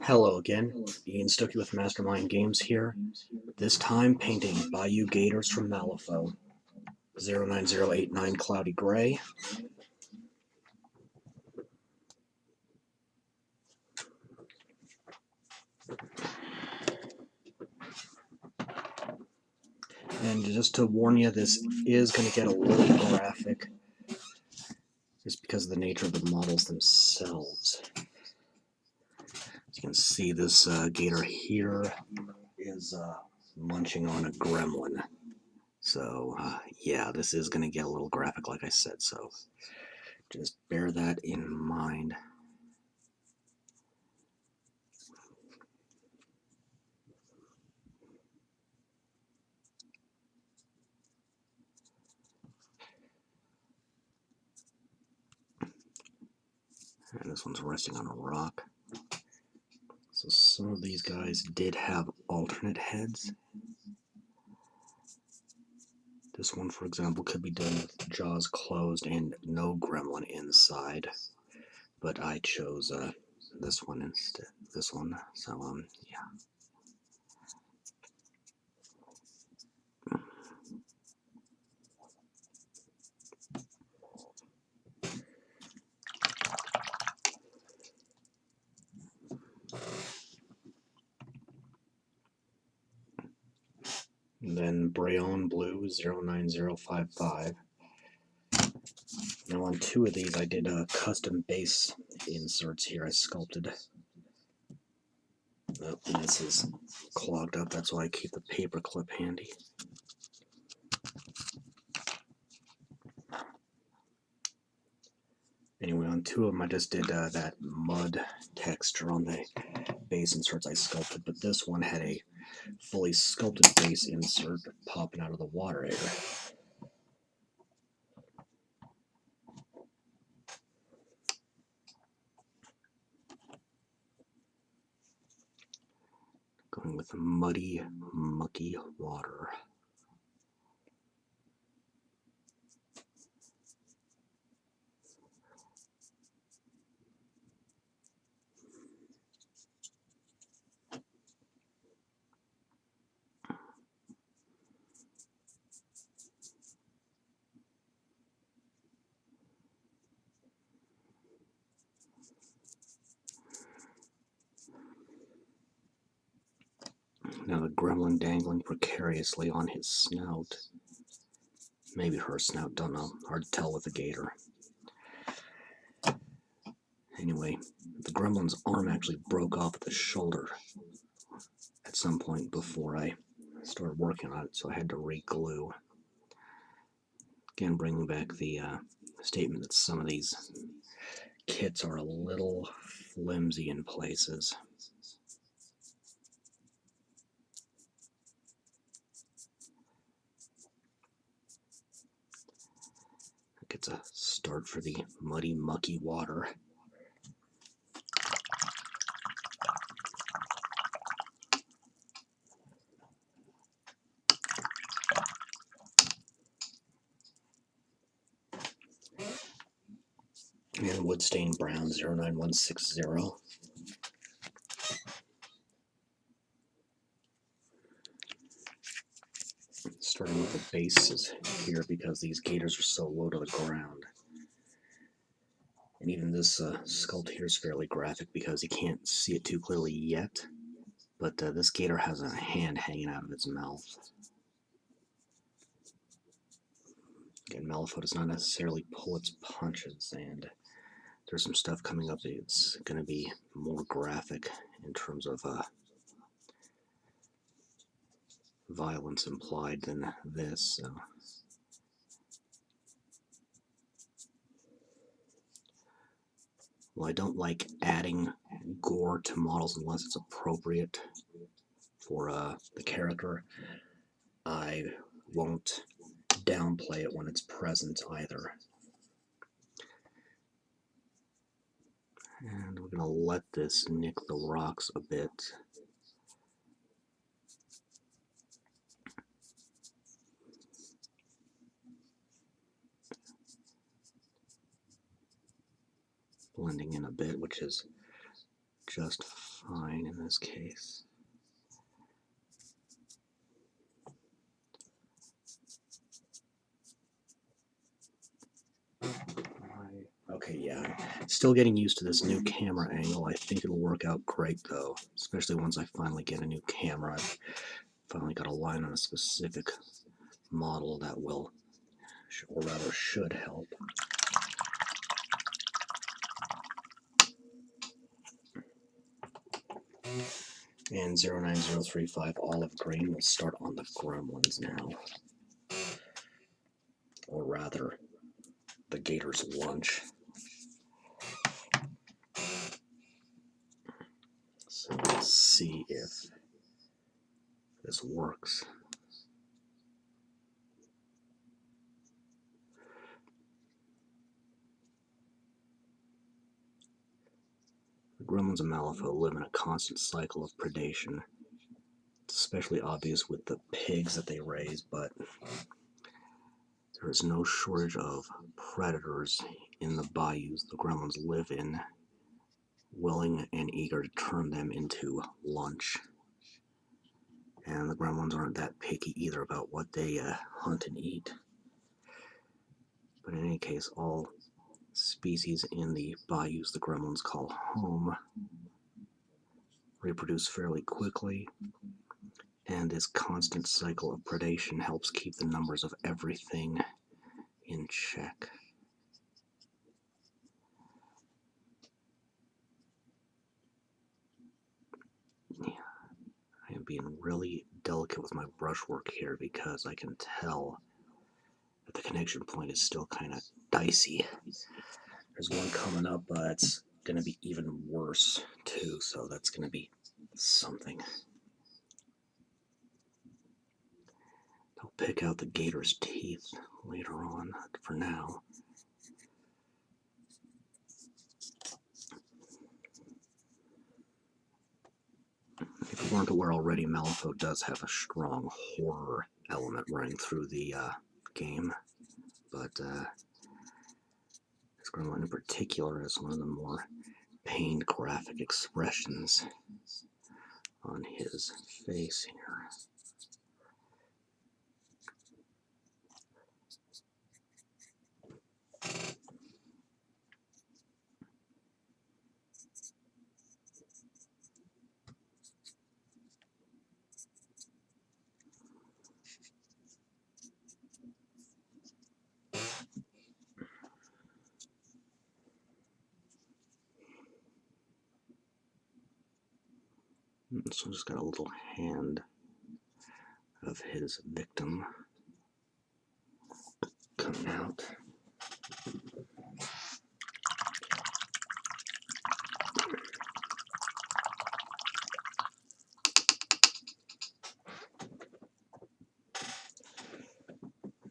Hello again, Ian Stokey with Mastermind Games here, this time painting Bayou Gators from Malifaux, 09089 Cloudy Gray. And just to warn you, this is going to get a little graphic, just because of the nature of the models themselves. As you can see, this gator here is munching on a gremlin. So, yeah, this is going to get a little graphic, like I said, so just bear that in mind. And this one's resting on a rock. So some of these guys did have alternate heads. This one, for example, could be done with jaws closed and no gremlin inside. But I chose this one instead. This one. So, yeah. And then Breonne Blue 09055. Now on two of these I did custom base inserts here. I sculpted. Oh, and this is clogged up, that's why I keep the paper clip handy. Anyway, on two of them I just did that mud texture on the base inserts I sculpted, but this one had a fully sculpted base insert popping out of the water here. Going with muddy, mucky water. Now the gremlin dangling precariously on his snout. Maybe her snout, don't know. Hard to tell with the gator. Anyway, the gremlin's arm actually broke off at the shoulder at some point before I started working on it, so I had to re-glue. Again, bringing back the statement that some of these kits are a little flimsy in places. It's a start for the muddy, mucky water. And Woodstain Brown 09160. Starting with the bases here because these gators are so low to the ground. And even this sculpt here is fairly graphic because you can't see it too clearly yet. But this gator has a hand hanging out of its mouth. Again, Malifaux does not necessarily pull its punches, and there's some stuff coming up that's going to be more graphic in terms of violence implied than this. So. Well, I don't like adding gore to models unless it's appropriate for the character. I won't downplay it when it's present either. And we're going to let this nick the rocks a bit. Blending in a bit, which is just fine in this case. Okay, yeah, still getting used to this new camera angle. I think it'll work out great though, especially once I finally get a new camera. I've finally got a line on a specific model that will, or rather should help. And 09035 olive green will start on the Gremlins now. Or rather, the Gators' lunch. So let's see if this works. The Gremlins of Malifaux live in a constant cycle of predation. It's especially obvious with the pigs that they raise, but there is no shortage of predators in the bayous the Gremlins live in, willing and eager to turn them into lunch. And the Gremlins aren't that picky either about what they hunt and eat. But in any case, all species in the bayous the Gremlins call home reproduce fairly quickly, and this constant cycle of predation helps keep the numbers of everything in check. Yeah, I am being really delicate with my brushwork here because I can tell that the connection point is still kind of dicey. There's one coming up, but it's going to be even worse too, so that's going to be something. I'll pick out the gator's teeth later on. For now, if you weren't aware already, Malifaux does have a strong horror element running through the game, but this Gremlin in particular is one of the more pained graphic expressions on his face here. So just got a little hand of his victim coming out.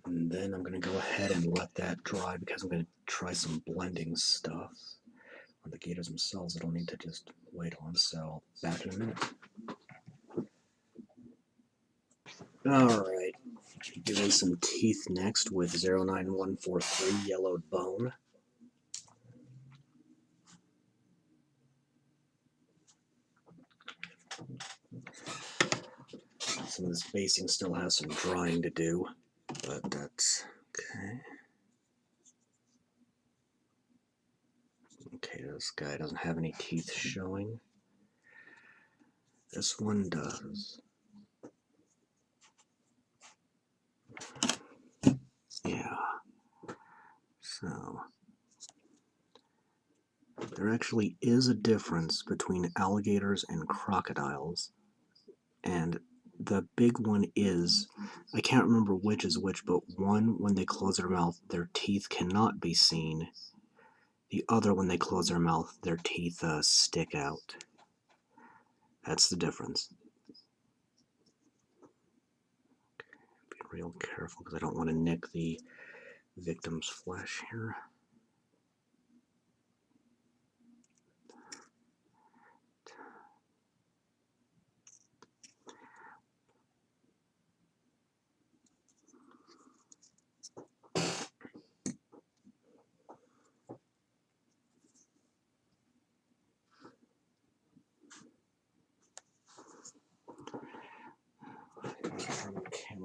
And then I'm going to go ahead and let that dry because I'm going to try some blending stuff on the gators themselves. It'll need to just wait on, so back in a minute. Alright, give it some teeth next with 09143 Yellowed Bone. Some of this basing still has some drying to do, but that's okay. Okay, this guy doesn't have any teeth showing. This one does. Yeah. So, there actually is a difference between alligators and crocodiles, and the big one is, I can't remember which is which, but one, when they close their mouth, their teeth cannot be seen. The other, when they close their mouth, their teeth stick out. That's the difference. Be real careful because I don't want to nick the victim's flesh here.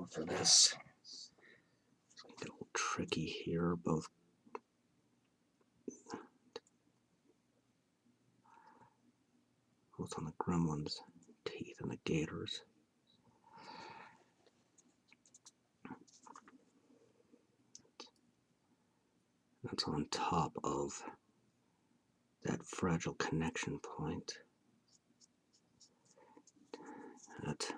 camera for this. It's going to get a little tricky here, both on the Gremlins' teeth and the Gators. That's on top of that fragile connection point. That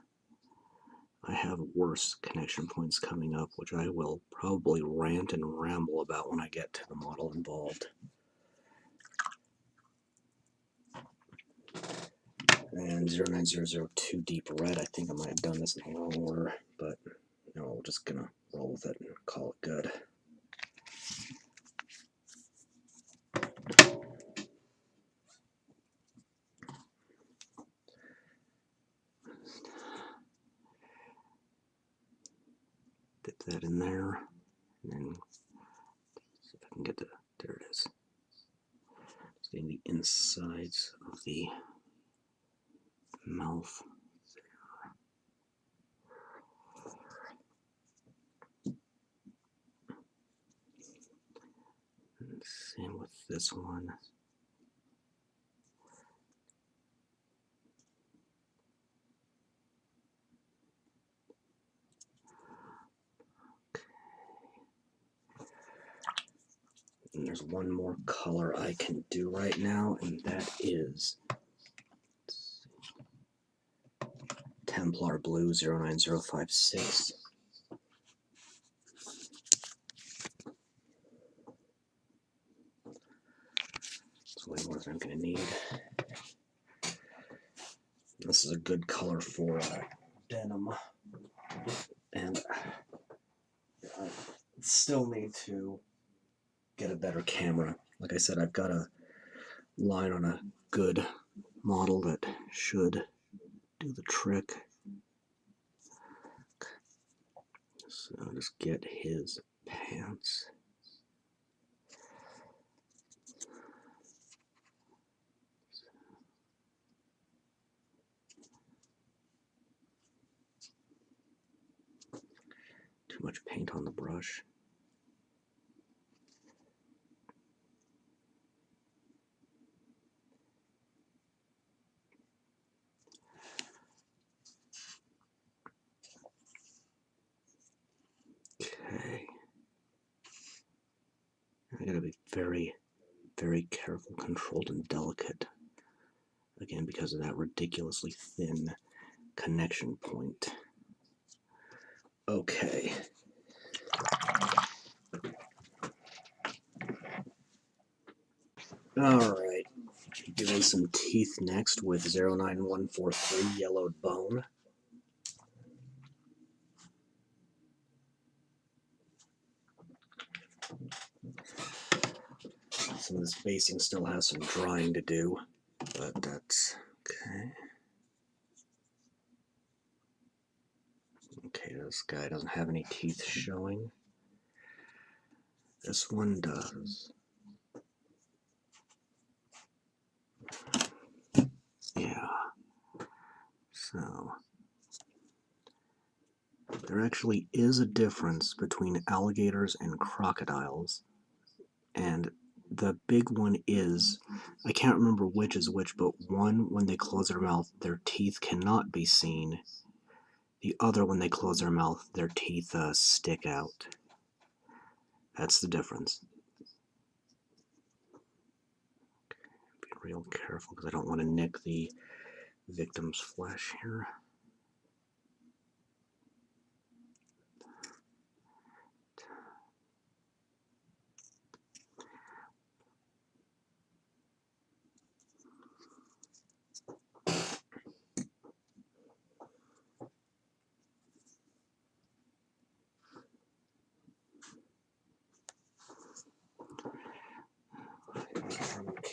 I have worse connection points coming up, which I will probably rant and ramble about when I get to the model involved. And 09002 Deep Red, I think I might have done this in the wrong order, but no, we're just gonna roll with it and call it good. Dip that in there, and then see if I can get there it is. Just getting the insides of the mouth there. And same with this one. And there's one more color I can do right now, and that is Templar Blue 09056. It's way more than I'm going to need. This is a good color for denim, and I still need to get a better camera. Like I said, I've got a line on a good model that should do the trick. So I'll just get his pants. Too much paint on the brush. Okay. I gotta be very, very careful, controlled, and delicate. Again, because of that ridiculously thin connection point. Okay. Alright. Doing some teeth next with 09143 Yellowed Bone. Some of this basing still has some drying to do, but that's okay. Okay, this guy doesn't have any teeth showing. This one does. Yeah. So, there actually is a difference between alligators and crocodiles. And the big one is, I can't remember which is which, but one, when they close their mouth, their teeth cannot be seen. The other, when they close their mouth, their teeth stick out. That's the difference. Be real careful because I don't want to nick the victim's flesh here.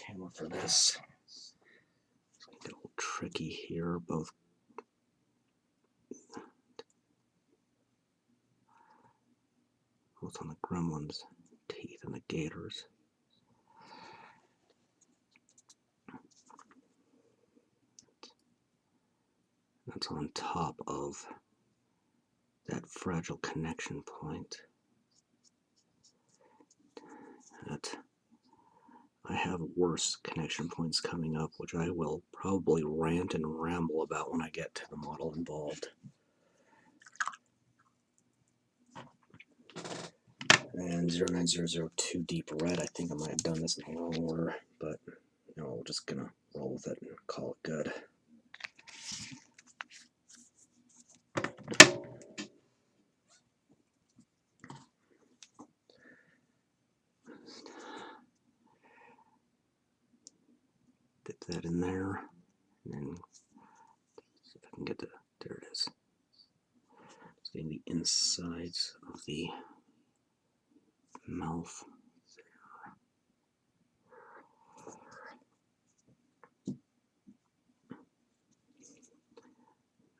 Camera for this. It's going to get a little tricky here, both on the Gremlins' teeth and the Gators. That's on top of that that fragile connection point. That I have worse connection points coming up, which I will probably rant and ramble about when I get to the model involved. And 09002 Deep Red, I think I might have done this in the wrong order, but you know, we're just gonna roll with it and call it good. Dip that in there, and then see if I can get to, there it is. It's getting the insides of the mouth there.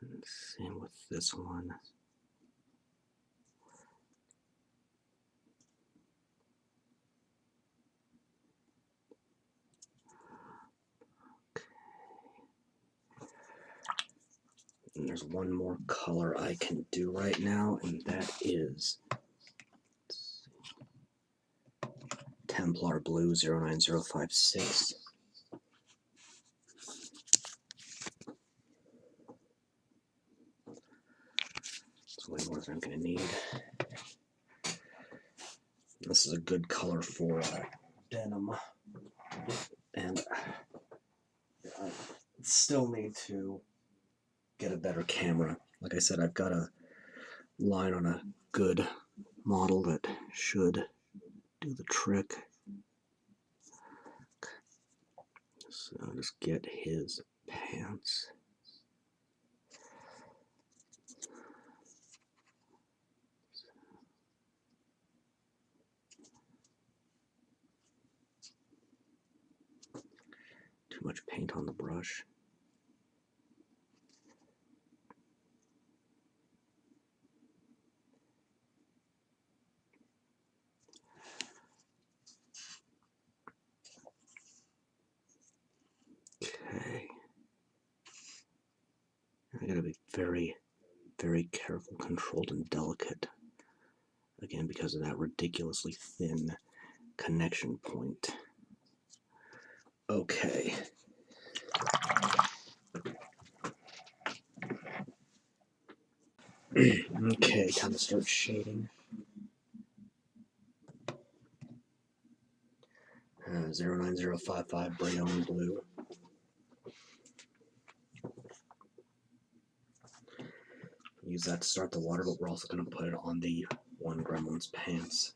And same with this one. And there's one more color I can do right now, and that is Templar Blue 09056. It's way more than I'm going to need. This is a good color for denim, and I still need to get a better camera. Like I said, I've got a line on a good model that should do the trick. So I'll just get his pants. Too much paint on the brush. Okay. I gotta be very, very careful, controlled, and delicate. Again, because of that ridiculously thin connection point. Okay. Okay, time to start shading. 09055 Breonne Blue. Use that to start the water, but we're also going to put it on the one Gremlins pants.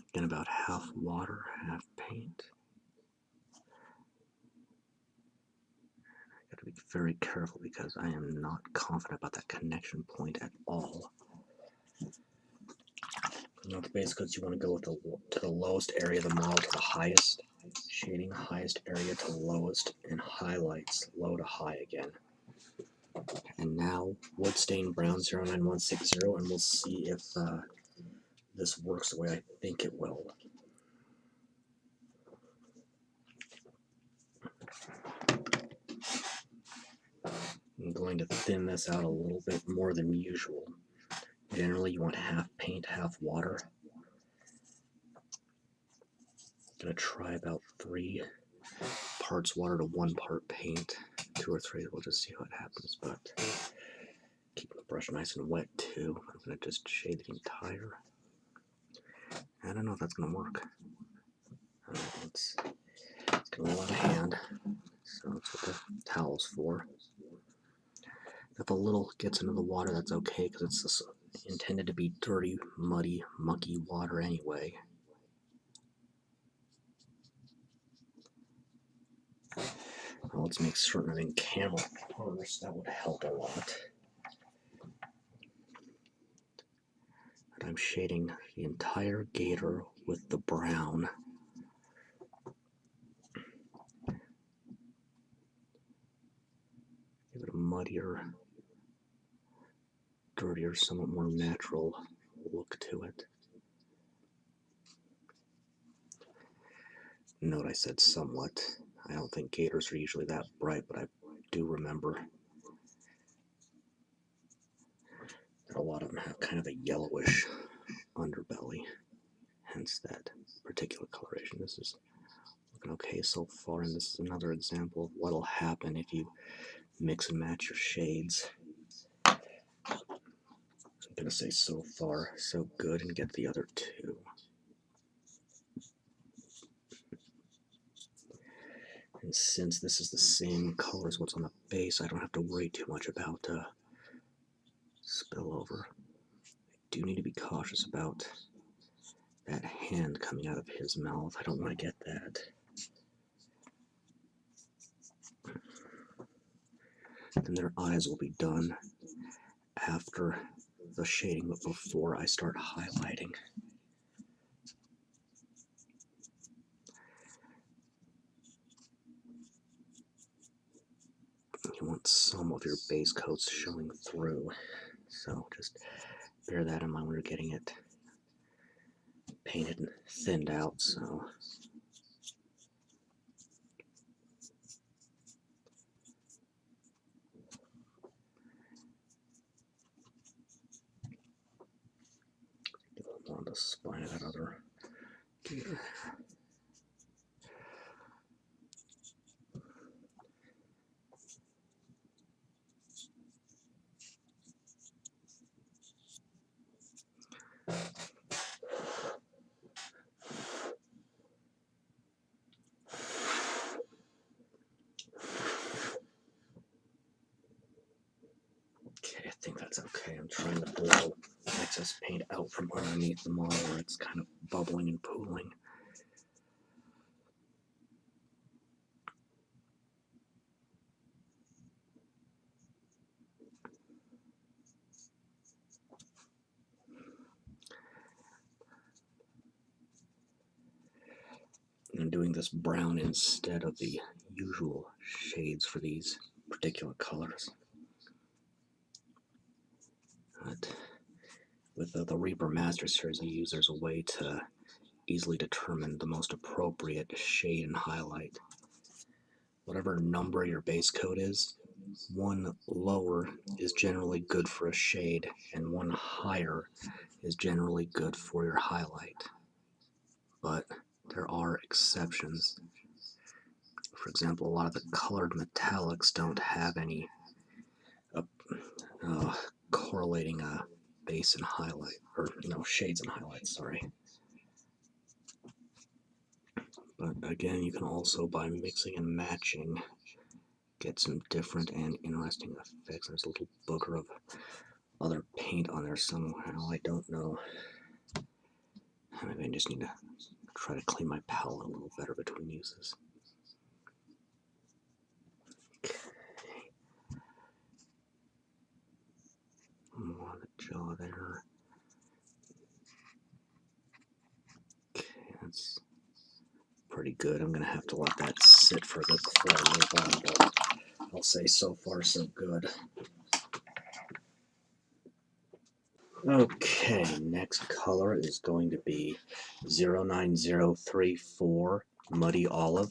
Again, about half water, half paint. I got to be very careful because I am not confident about that connection point at all. Now, the base coats, you want to go with to the lowest area of the model to the highest. Shading highest area to lowest, and highlights low to high again. And now Woodstain Brown 09160, and we'll see if this works the way I think it will. I'm going to thin this out a little bit more than usual. Generally, you want half paint, half water. I'm going to try about 3 parts water to 1 part paint. 2 or 3, we'll just see what happens, but keep the brush nice and wet too. I'm going to just shade the entire. I don't know if that's going to work. It's going to a lot of hand, so that's what the towel's for. If a little gets into the water, that's okay, because it's intended to be dirty, muddy, mucky water anyway. Well, let's make certain I'm in camera first. That would help a lot. And I'm shading the entire gator with the brown. Give it a muddier, dirtier, somewhat more natural look to it. Note I said somewhat. I don't think gators are usually that bright, but I do remember that a lot of them have kind of a yellowish underbelly, hence that particular coloration. This is looking okay so far, and this is another example of what'll happen if you mix and match your shades. I'm gonna say so far so good and get the other two. And since this is the same color as what's on the base, I don't have to worry too much about spillover. I do need to be cautious about that hand coming out of his mouth. I don't want to get that. Then their eyes will be done after the shading, but before I start highlighting. You want some of your base coats showing through, so just bear that in mind when you're getting it painted and thinned out. So get a little more on the spine of that other gator. Okay, I think that's okay. I'm trying to blow excess paint out from underneath the model where it's kind of bubbling and pooling. And I'm doing this brown instead of the usual shades for these particular colors. But with the Reaper Master Series I use, there's a way to easily determine the most appropriate shade and highlight. Whatever number your base coat is, one lower is generally good for a shade, and one higher is generally good for your highlight. But there are exceptions. For example, a lot of the colored metallics don't have any correlating base and highlight, or shades and highlights, sorry. But again, you can also, by mixing and matching, get some different and interesting effects. There's a little booger of other paint on there somehow. I don't know. Maybe I just need to try to clean my palette a little better between uses. Okay. More on the jaw there. Okay, that's pretty good. I'm gonna have to let that sit for a bit before I move on, but I'll say so far so good. Okay, next color is going to be 09034 Muddy Olive.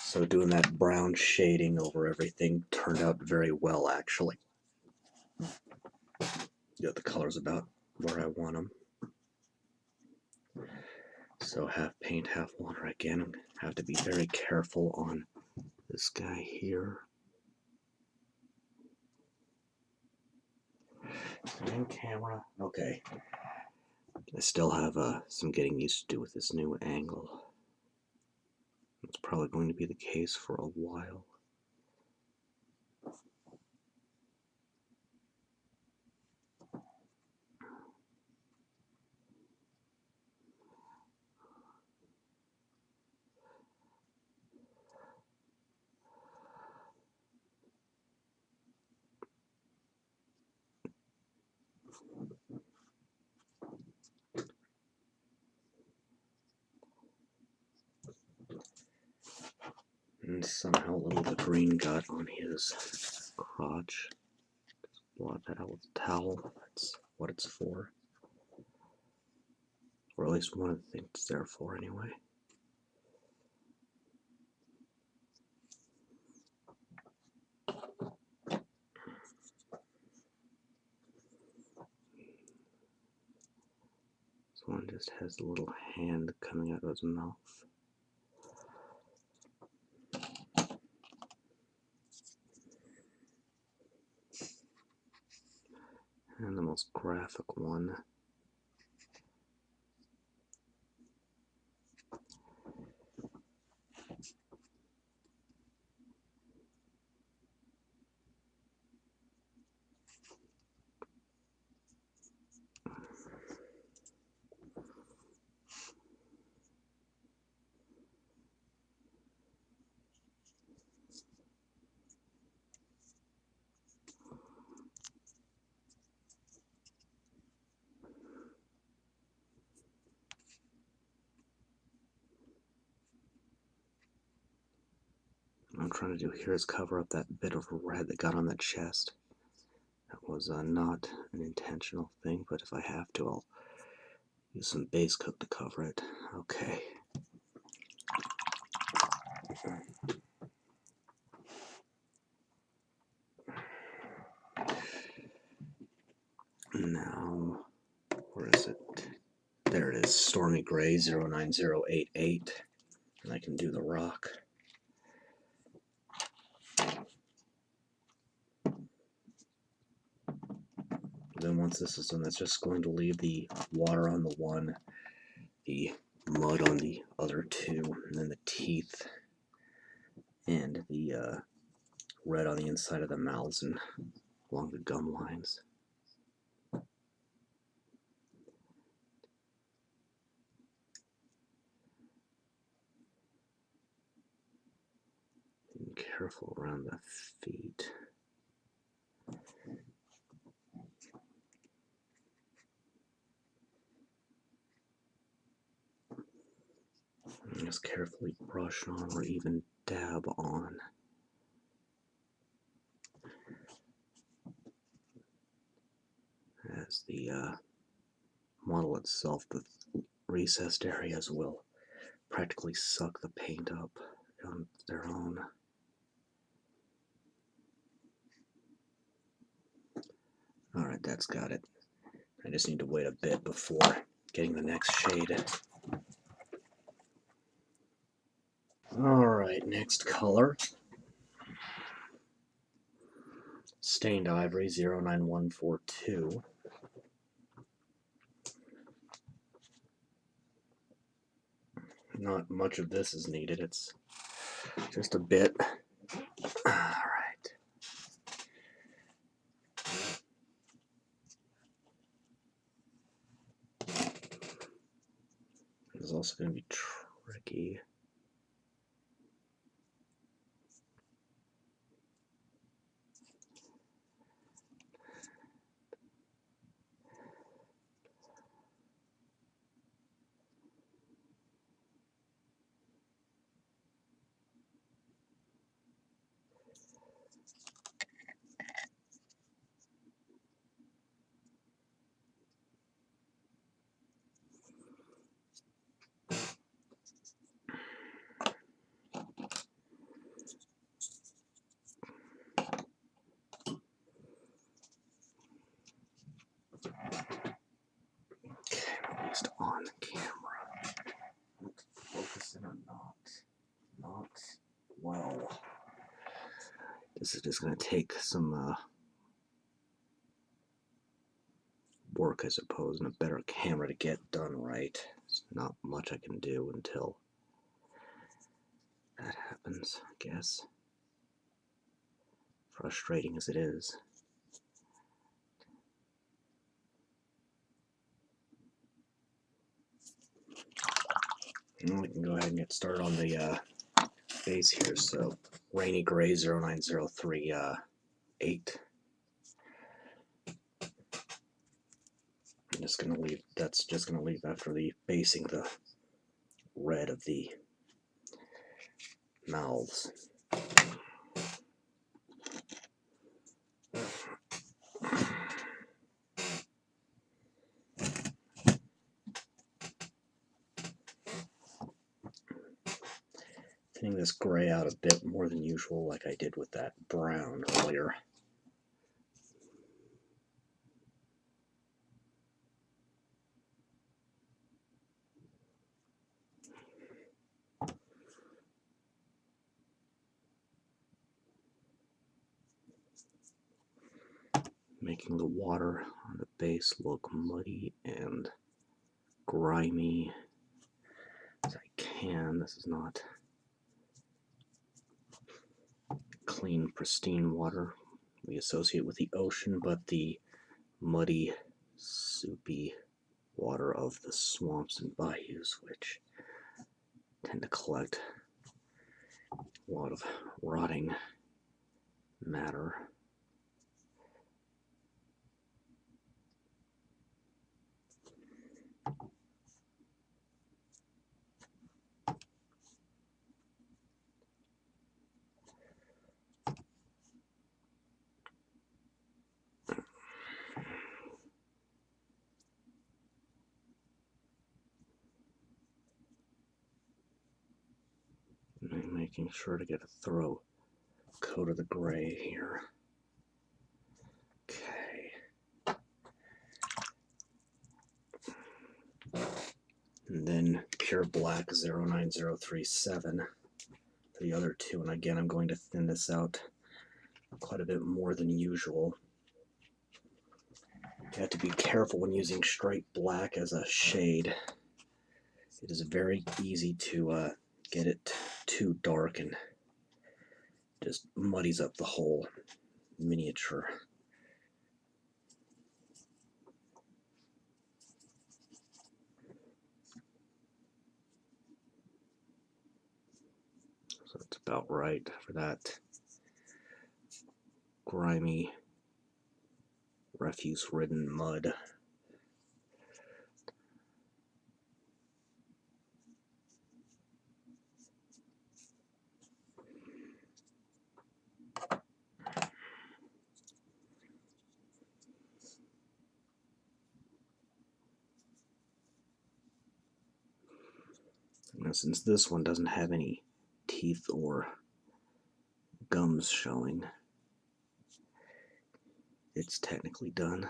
So doing that brown shading over everything turned out very well, actually. Got the colors about where I want them. So half paint, half water again. I'm gonna have to be very careful on this guy here. New camera. Okay. I still have some getting used to do with this new angle. It's probably going to be the case for a while. And somehow a little of the green got on his crotch. Just blot that out with a towel. That's what it's for. Or at least one of the things it's there for anyway. This one just has a little hand coming out of his mouth. And the most graphic one. What I'm trying to do here is cover up that bit of red that got on the chest. That was not an intentional thing, but if I have to, I'll use some base coat to cover it. Okay. Now, where is it? There it is, Stormy Gray 09088. And I can do the rock. Then once this is done, that's just going to leave the water on the one, the mud on the other two, and then the teeth and the red on the inside of the mouths and along the gum lines. Being careful around the feet. And just carefully brush on or even dab on. As the model itself, the recessed areas will practically suck the paint up on their own. Alright, that's got it. I just need to wait a bit before getting the next shade. Alright, next color. Stained Ivory 09142. Not much of this is needed, it's just a bit. Alright. This is also going to be tricky. On camera. Focusing or not? Not well. This is just going to take some work, I suppose, and a better camera to get done right. There's not much I can do until that happens, I guess. Frustrating as it is. And we can go ahead and get started on the base here. So, Rainy Gray 09038. I'm just going to leave, that's just going to leave after the basing the red of the mouths. thinning this gray out a bit more than usual, like I did with that brown earlier. Making the water on the base look muddy and grimy as I can. This is not clean, pristine water we associate with the ocean, but the muddy, soupy water of the swamps and bayous, which tend to collect a lot of rotting matter. Making sure to get a thorough coat of the gray here. Okay. And then pure black 09037 for the other two. And again, I'm going to thin this out quite a bit more than usual. You have to be careful when using straight black as a shade. It is very easy to get it too dark and just muddies up the whole miniature. So that's about right for that grimy, refuse-ridden mud. Now, since this one doesn't have any teeth or gums showing, it's technically done.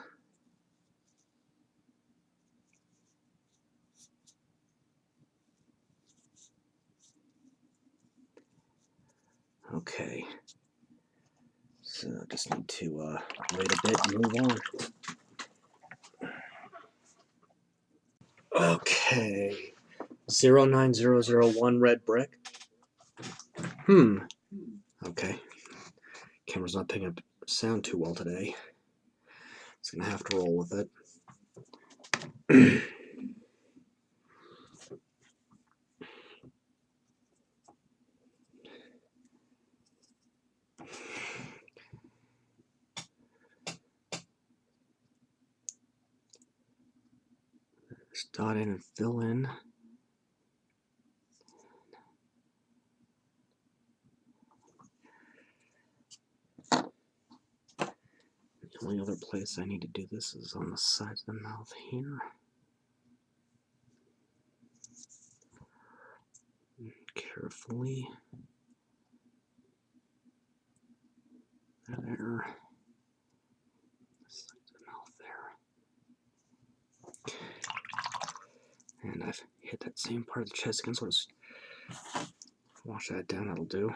Okay, so I just need to wait a bit and move on. Okay, 09001 red brick. Okay, camera's not picking up sound too well today. It's gonna have to roll with it. Just dot in and fill in. The only other place I need to do this is on the sides of the mouth here. Carefully. There. Sides of the mouth there. Okay. And I've hit that same part of the chest again, so just wash that down, that'll do.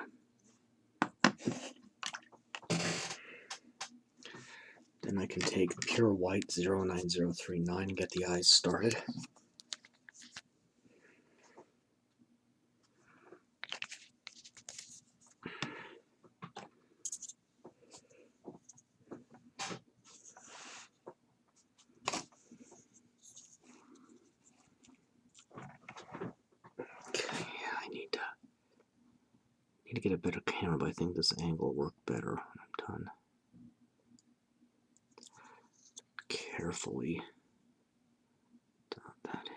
Then I can take pure white 09039 and get the eyes started. Okay, I need to get a better camera, but I think this angle will work better when I'm done. Carefully dot that in.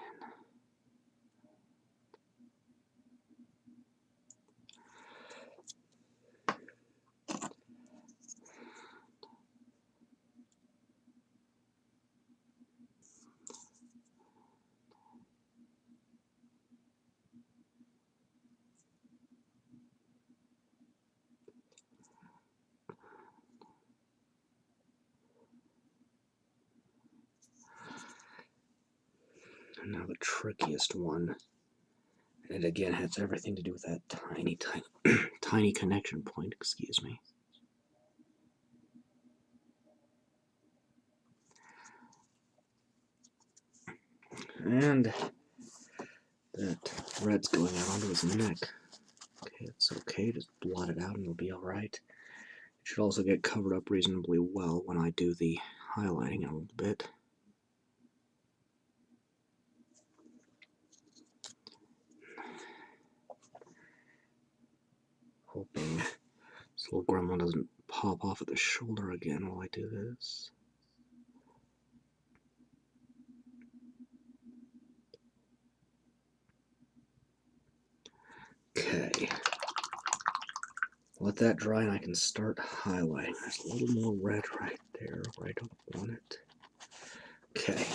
And now the trickiest one. And again, has everything to do with that tiny, tiny connection point, excuse me. And that red's going out onto his neck. Okay, it's okay, just blot it out and it'll be alright. It should also get covered up reasonably well when I do the highlighting in a little bit. Hoping this little gremlin doesn't pop off at the shoulder again while I do this. Okay. Let that dry and I can start highlighting. There's a little more red right there where I don't want it. Okay.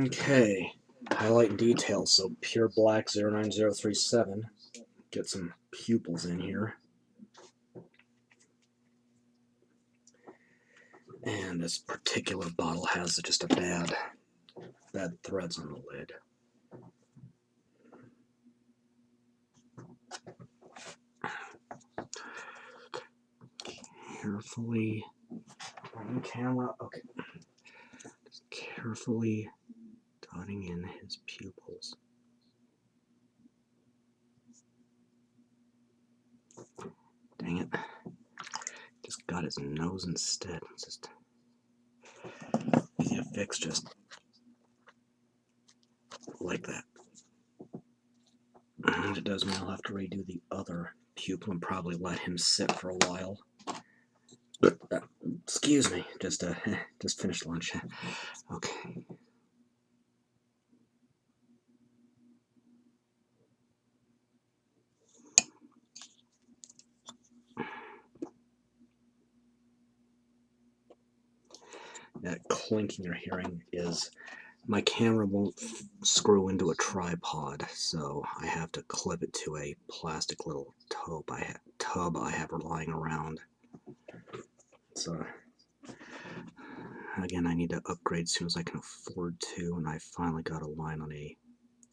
Okay. Highlight details. So pure black 09037. Get some pupils in here. And this particular bottle has just a bad threads on the lid. Carefully on camera. Okay. Just carefully dotting in his pupils. Dang it. Just got his nose instead. Just easy to fix, just like that. And it does mean I'll have to redo the other pupil and probably let him sit for a while. Excuse me, just finished lunch. Okay. That clinking you're hearing is my camera won't screw into a tripod, so I have to clip it to a plastic little tub I have lying around. So again, I need to upgrade as soon as I can afford to, and I finally got a line on a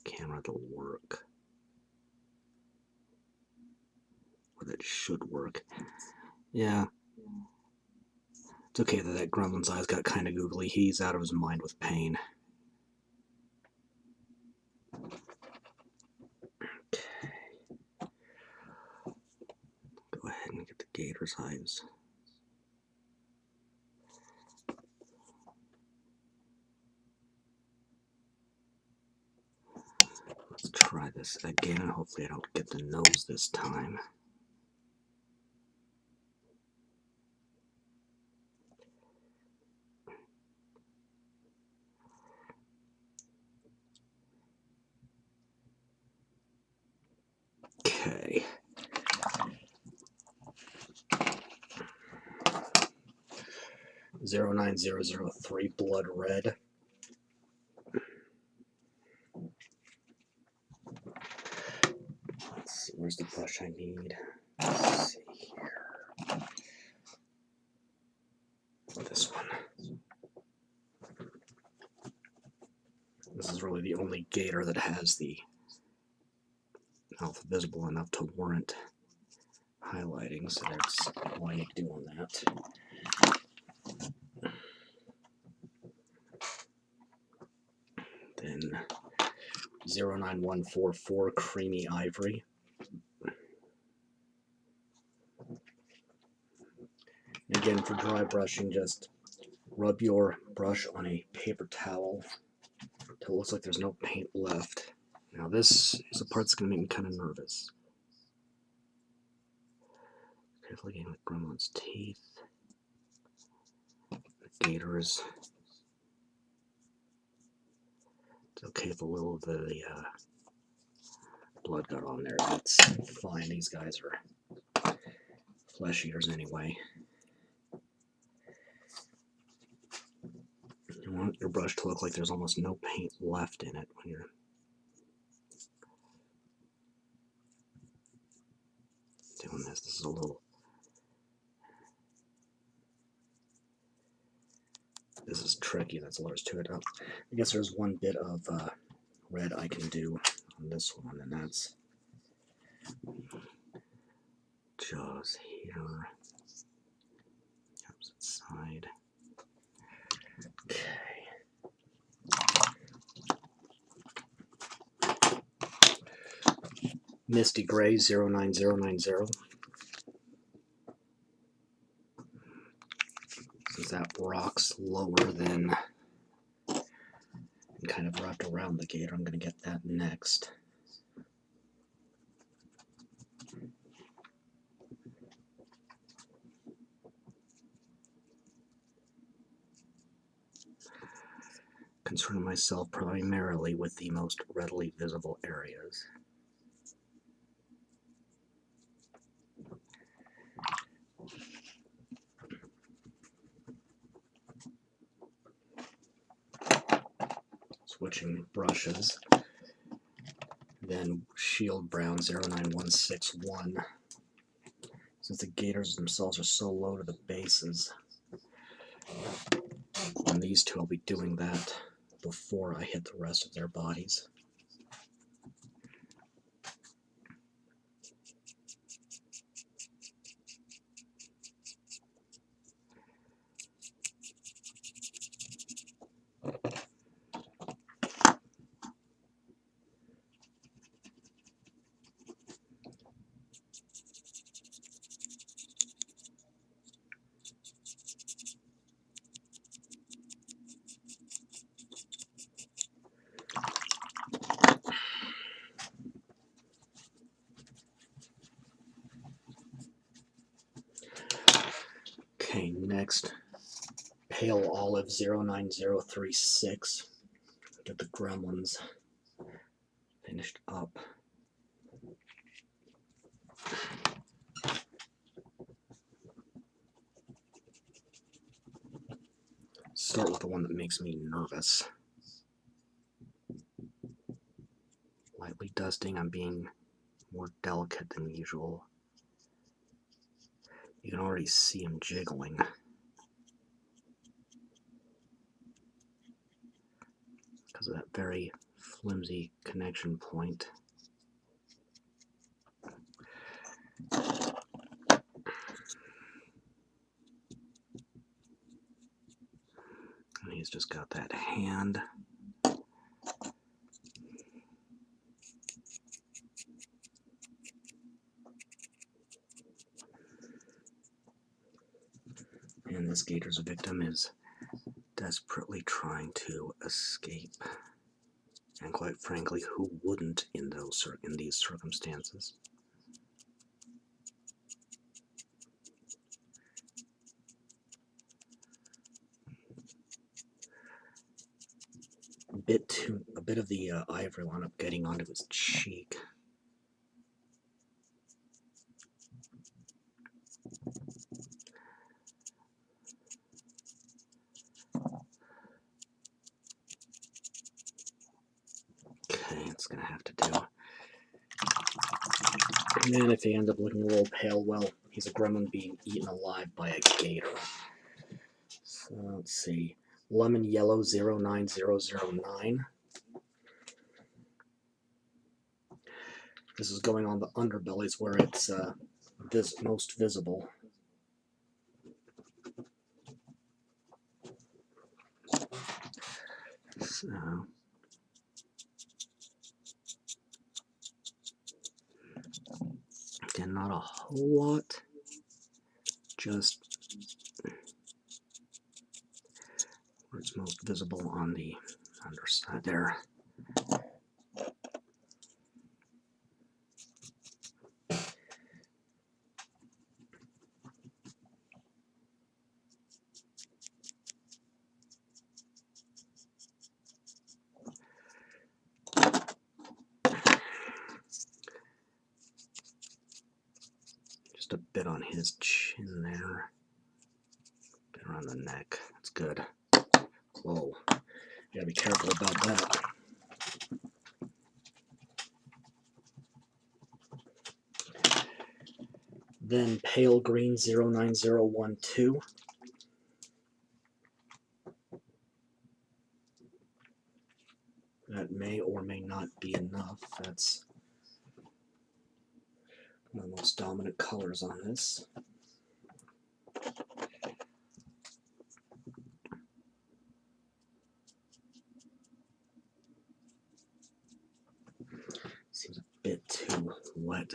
camera that'll work. Or that should work. Yeah. It's okay that gremlin's eyes got kind of googly. He's out of his mind with pain. Okay. Go ahead and get the gator's eyes. Let's try this again. Hopefully I don't get the nose this time. Okay. (09003) blood red. Let's see, where's the brush I need? Let's see here. This one. This is really the only gator that has the mouth visible enough to warrant highlighting, so that's all I need to do on that. Then 09144 creamy ivory. Again, for dry brushing, just rub your brush on a paper towel until it looks like there's no paint left. Now this is the part that's going to make me kind of nervous. Carefully getting the gremlin's teeth, the gators. It's okay if a little of the blood got on there. That's fine. These guys are flesh eaters anyway. You want your brush to look like there's almost no paint left in it when you're doing this. This is a little tricky. That's all there is to it. I guess there's one bit of red I can do on this one, and that's jaws here. Opposite side. Okay. Misty Gray 09090. Since that rock's lower than and kind of wrapped around the gator, I'm going to get that next. Concerning myself primarily with the most readily visible areas. Switching brushes. Then Shield Brown 09161. Since the gators themselves are so low to the bases, on these two I'll be doing that before I hit the rest of their bodies. Okay, next, Pale Olive 09036. Get the Gremlins finished up. Start with the one that makes me nervous. Lightly dusting, I'm being more delicate than usual. You can already see him jiggling. Because of that very flimsy connection point. And he's just got that hand. And this gator's victim is desperately trying to escape. And quite frankly, who wouldn't in these circumstances? A bit of the ivory wound up getting onto his cheek. Okay, it's gonna have to do. And if he ends up looking a little pale, well, he's a gremlin being eaten alive by a gator. So let's see. Lemon Yellow 09009. This is going on the underbellies where it's most visible. So again, not a whole lot, just where it's most visible on the underside there. Just a bit on his chin there. Bit around the neck. That's good. Whoa. You gotta be careful about that. Then Pale Green 09012. That may or may not be enough. That's one of the most dominant colors on this. Seems a bit too wet.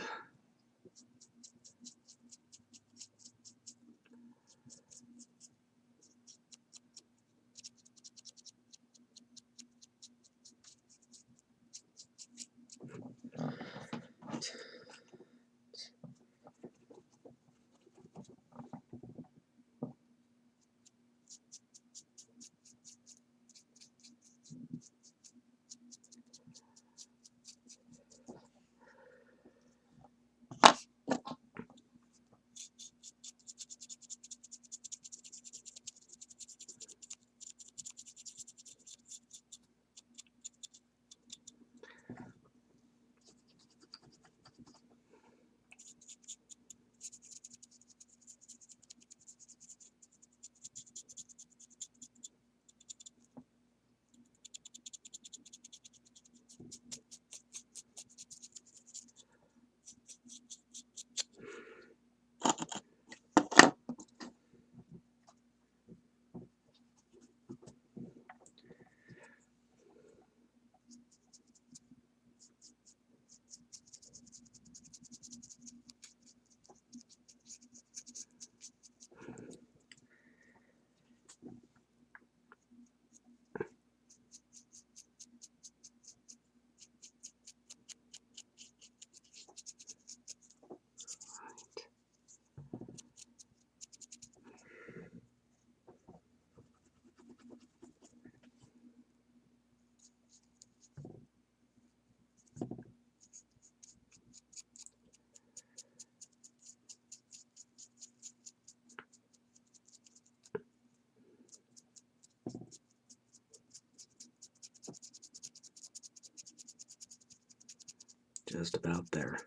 Just about there.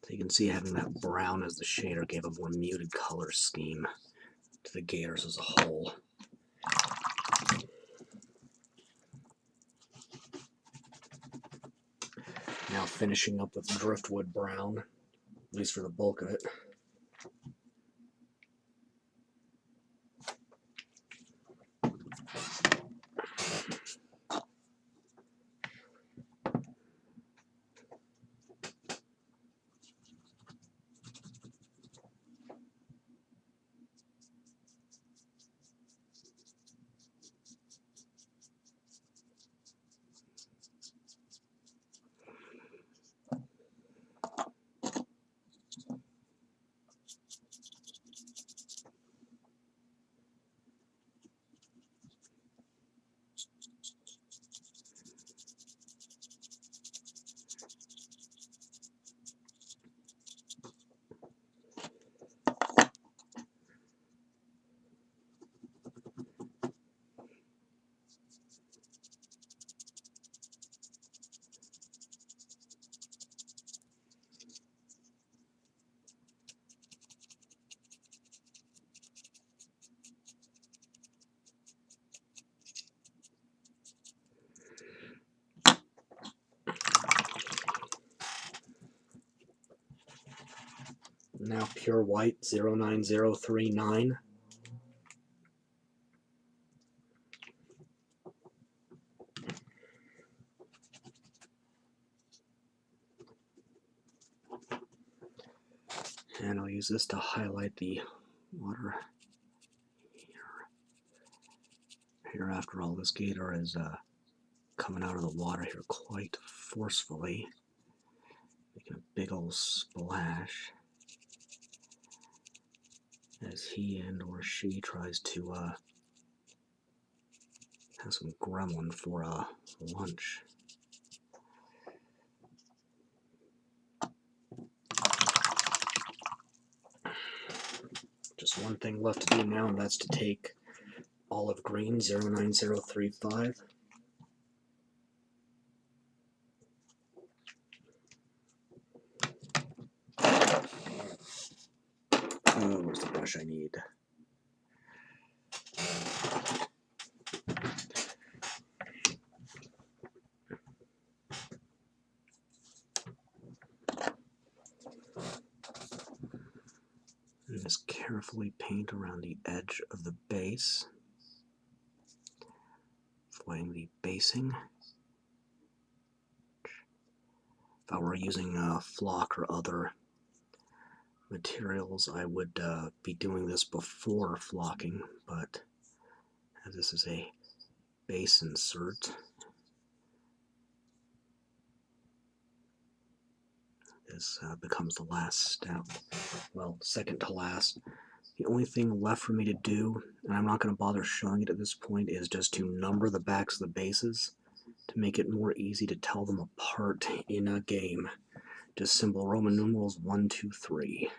So you can see having that brown as the shader gave a more muted color scheme to the Gators as a whole. Now finishing up with Driftwood brown, at least for the bulk of it. Now pure white 09039. And I'll use this to highlight the water here. After all, this gator is coming out of the water here quite forcefully, making a big old splash as he and or she tries to have some gremlin for lunch. Just one thing left to do now, and that's to take olive green 09035. Where's the brush I need? just carefully paint around the edge of the base, avoiding the basing. If I were using flock or other materials, I would be doing this before flocking, but as this is a base insert, this becomes the last step. Well, second to last. The only thing left for me to do, and I'm not going to bother showing it at this point, is just to number the backs of the bases to make it more easy to tell them apart in a game. Just simple Roman numerals 1, 2, 3.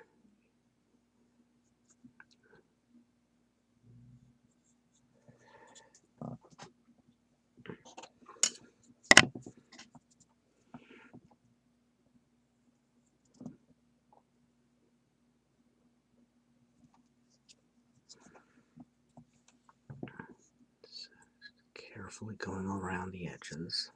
Carefully going around the edges.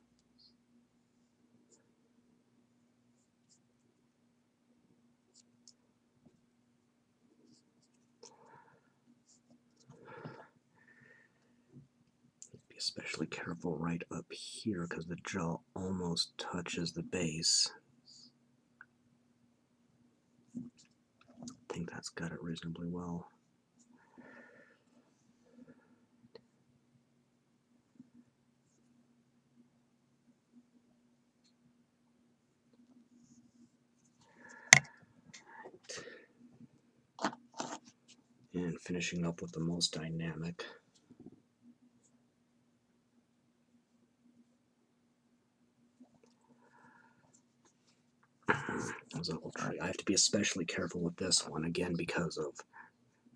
Be especially careful right up here because the jaw almost touches the base. I think that's got it reasonably well. And finishing up with the most dynamic. I have to be especially careful with this one, again, because of,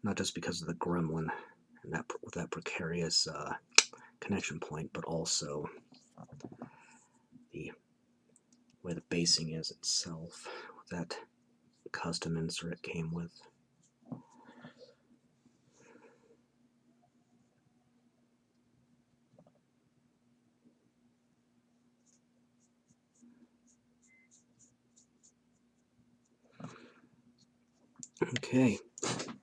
not just because of the gremlin and that with that precarious connection point, but also the way the basing is itself, with that custom insert it came with. Okay,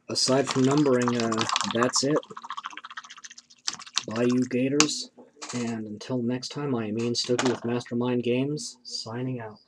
aside from numbering, that's it. Bayou Gators, and until next time, I am Ian Stokey with Mastermind Games, signing out.